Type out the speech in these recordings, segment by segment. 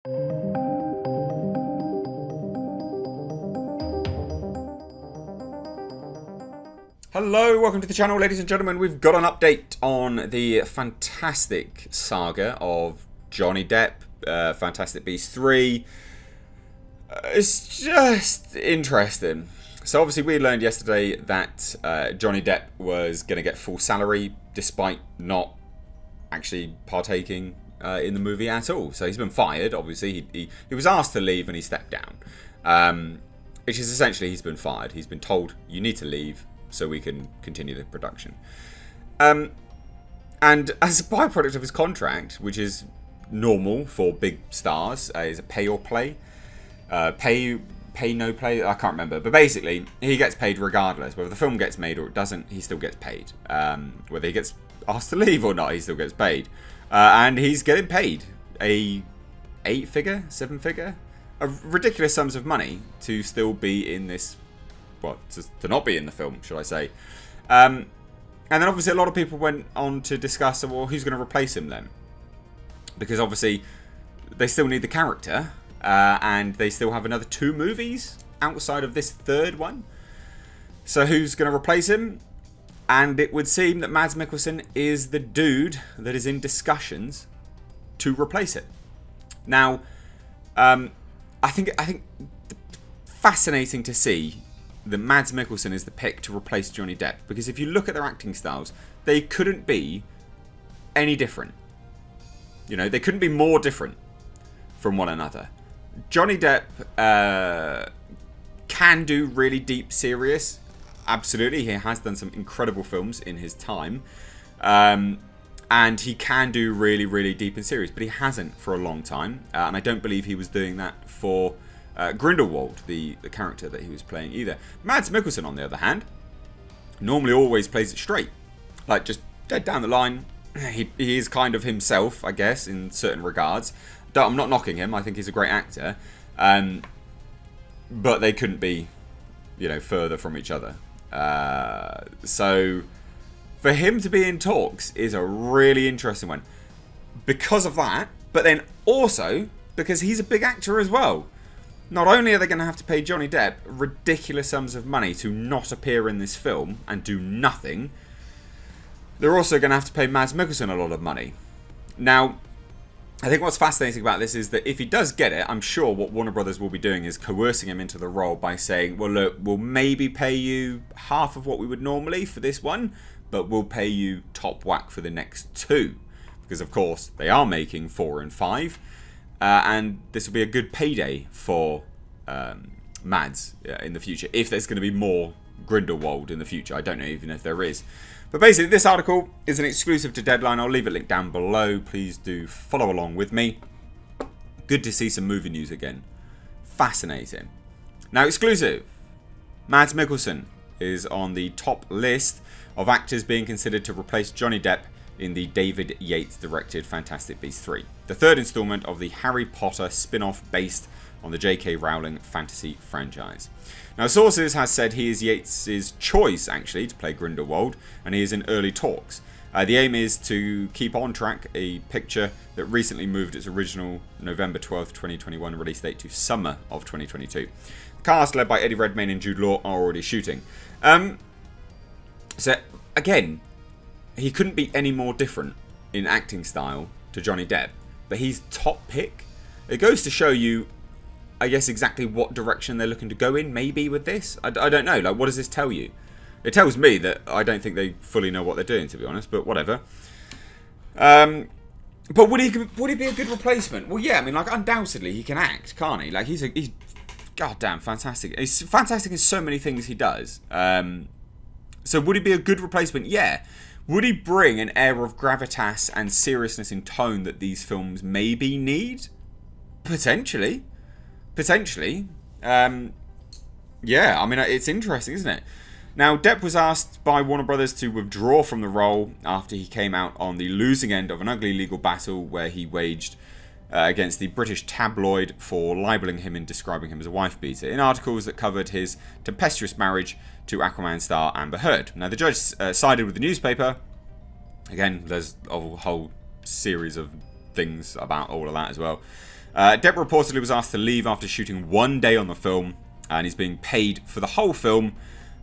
Hello, welcome to the channel, ladies and gentlemen. We've got an update on the fantastic saga of Johnny Depp, Fantastic Beast 3. It's just interesting. So obviously we learned yesterday that Johnny Depp was going to get full salary despite not actually partaking in the movie at all. So he's been fired, obviously. He was asked to leave and he stepped down. Which is essentially he's been fired. He's been told, you need to leave so we can continue the production. And as a byproduct of his contract, which is normal for big stars, is a pay or play. Pay no play, I can't remember. But basically, he gets paid regardless. Whether the film gets made or it doesn't, he still gets paid. Whether he gets asked to leave or not, he still gets paid. And he's getting paid a 8-figure, 7-figure, a ridiculous sums of money to still be in this, well, to not be in the film, should I say. And then obviously a lot of people went on to discuss, well, who's going to replace him then? Because obviously they still need the character. And they still have another 2 movies outside of this third one. So who's going to replace him? And it would seem that Mads Mikkelsen is the dude that is in discussions to replace it. Now, I think fascinating to see that Mads Mikkelsen is the pick to replace Johnny Depp. Because if you look at their acting styles, they couldn't be any different. You know, they couldn't be more different from one another. Johnny Depp can do really deep, serious. Absolutely, he has done some incredible films in his time. And he can do really, really deep and serious. But he hasn't for a long time. And I don't believe he was doing that for Grindelwald, the character that he was playing either. Mads Mikkelsen, on the other hand, normally always plays it straight. Like, just dead down the line. He is kind of himself, I guess, in certain regards. I'm not knocking him. I think he's a great actor. But they couldn't be, further from each other. So for him to be in talks is a really interesting one. Because of that, but then also because he's a big actor as well. Not only are they going to have to pay Johnny Depp ridiculous sums of money to not appear in this film and do nothing, they're also going to have to pay Mads Mikkelsen a lot of money. Now, I think what's fascinating about this is that if he does get it, I'm sure what Warner Brothers will be doing is coercing him into the role by saying, well, look, we'll maybe pay you half of what we would normally for this one, but we'll pay you top whack for the next 2. Because, of course, they are making 4 and 5. And this will be a good payday for Mads in the future. If there's going to be more Grindelwald in the future. I don't know even if there is. But basically, this article is an exclusive to Deadline. I'll leave a link down below. Please do follow along with me. Good to see some movie news again. Fascinating. Now, exclusive. Mads Mikkelsen is on the top list of actors being considered to replace Johnny Depp in the David Yates-directed Fantastic Beast 3. The third installment of the Harry Potter spin-off based on the JK Rowling fantasy franchise. Now, sources has said he is Yates' choice, actually, to play Grindelwald, and he is in early talks. The aim is to keep on track a picture that recently moved its original November 12th, 2021 release date to summer of 2022. The cast, led by Eddie Redmayne and Jude are already shooting. So, again, he couldn't be any more different in acting style to Johnny Depp, but he's top pick. It goes to show you, I guess, exactly what direction they're looking to go in, maybe, with this. I don't know. Like, what does this tell you? It tells me that I don't think they fully know what they're doing, to be honest, but whatever. But would he be a good replacement? Well, yeah, I mean, like, undoubtedly he can act, can't he? Like, he's goddamn fantastic. He's fantastic in so many things he does. So would he be a good replacement? Yeah. Would he bring an air of gravitas and seriousness in tone that these films maybe need? Potentially. Yeah, I mean, it's interesting, isn't it? Now, Depp was asked by Warner Brothers to withdraw from the role after he came out on the losing end of an ugly legal battle where he waged against the British tabloid for libelling him and describing him as a wife-beater in articles that covered his tempestuous marriage to Aquaman star Amber Heard. Now, the judge sided with the newspaper. Again, there's a whole series of things about all of that as well. Depp reportedly was asked to leave after shooting 1 day on the film, and he's being paid for the whole film,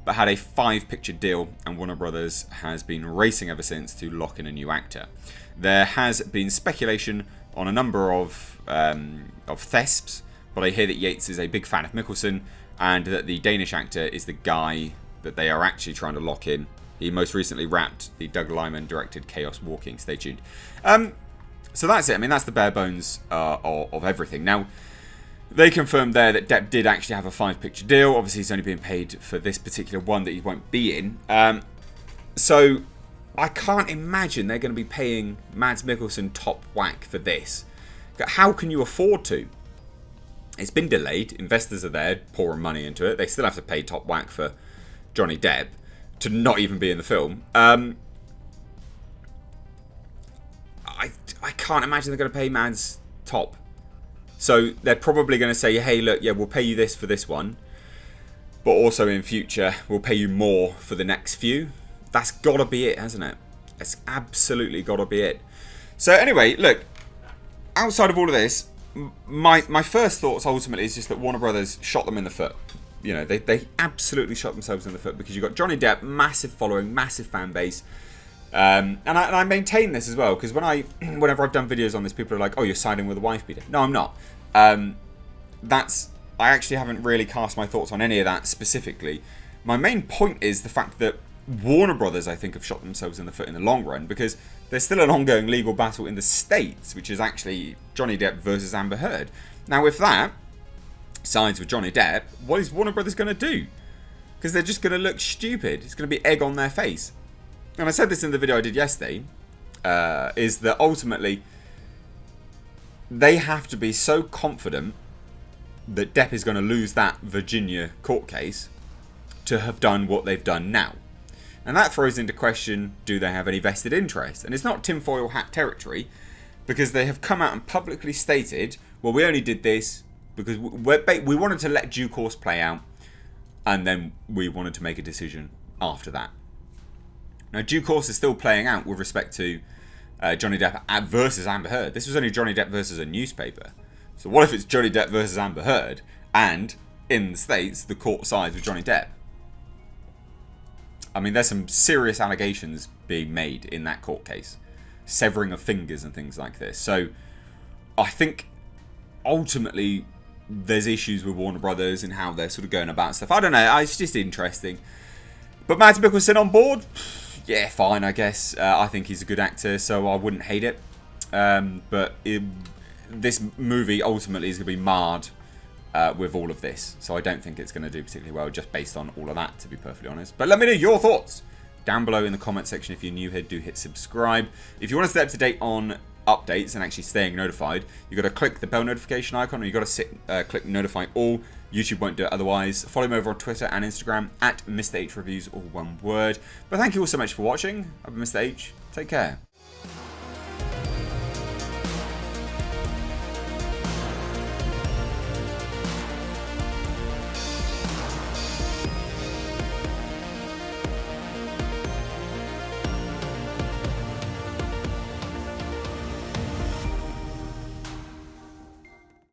but had a 5-picture deal, and Warner Brothers has been racing ever since to lock in a new actor. There has been speculation on a number of thesps, but I hear that Yates is a big fan of Mikkelsen, and that the Danish actor is the guy that they are actually trying to lock in. He most recently wrapped the Doug Liman-directed Chaos Walking. Stay tuned. So that's it. I mean, that's the bare bones of everything. Now, they confirmed there that Depp did actually have a 5-picture deal. Obviously, he's only being paid for this particular one that he won't be in. So I can't imagine they're going to be paying Mads Mikkelsen top whack for this. How can you afford to? It's been delayed. Investors are there pouring money into it. They still have to pay top whack for Johnny Depp to not even be in the film. I can't imagine they're going to pay Mads top. So they're probably going to say, hey, look, yeah, we'll pay you this for this one, but also in future, we'll pay you more for the next few. That's got to be it, hasn't it? It's absolutely got to be it. So anyway, look, outside of all of this, my first thoughts ultimately is just that Warner Brothers shot them in the foot. You know, they absolutely shot themselves in the foot, because you've got Johnny Depp, massive following, massive fan base. And I maintain this as well, because whenever I've done videos on this, people are like, oh, you're siding with a wife beater. No, I'm not. I actually haven't really cast my thoughts on any of that specifically. My main point is the fact that Warner Brothers, I think, have shot themselves in the foot in the long run, because there's still an ongoing legal battle in the States, which is actually Johnny Depp versus Amber Heard. Now, with that sides with Johnny Depp, what is Warner Brothers going to do? Because they're just going to look stupid. It's going to be egg on their face. And I said this in the video I did yesterday, is that ultimately they have to be so confident that Depp is going to lose that Virginia court case to have done what they've done now. And that throws into question, do they have any vested interest? And it's not tinfoil hat territory, because they have come out and publicly stated, well, we only did this because we wanted to let due course play out, and then we wanted to make a decision after that. Now, due course is still playing out with respect to Johnny Depp versus Amber Heard. This was only Johnny Depp versus a newspaper. So what if it's Johnny Depp versus Amber Heard, and in the States, the court sides with Johnny Depp? I mean, there's some serious allegations being made in that court case. Severing of fingers and things like this. So I think ultimately there's issues with Warner Brothers and how they're sort of going about stuff. I don't know. It's just interesting. But Mads Mikkelsen on board? Yeah, fine, I guess. I think he's a good actor, so I wouldn't hate it. This movie ultimately is going to be marred with all of this. So I don't think it's going to do particularly well just based on all of that, to be perfectly honest. But let me know your thoughts down below in the comment section. If you're new here, do hit subscribe. If you want to stay up to date on updates and actually staying notified, you've got to click the bell notification icon, or you've got to click notify all. YouTube won't do it otherwise. Follow me over on Twitter and Instagram at Mr. H Reviews, all one word. But thank you all so much for watching. I've been Mr. H. Take care.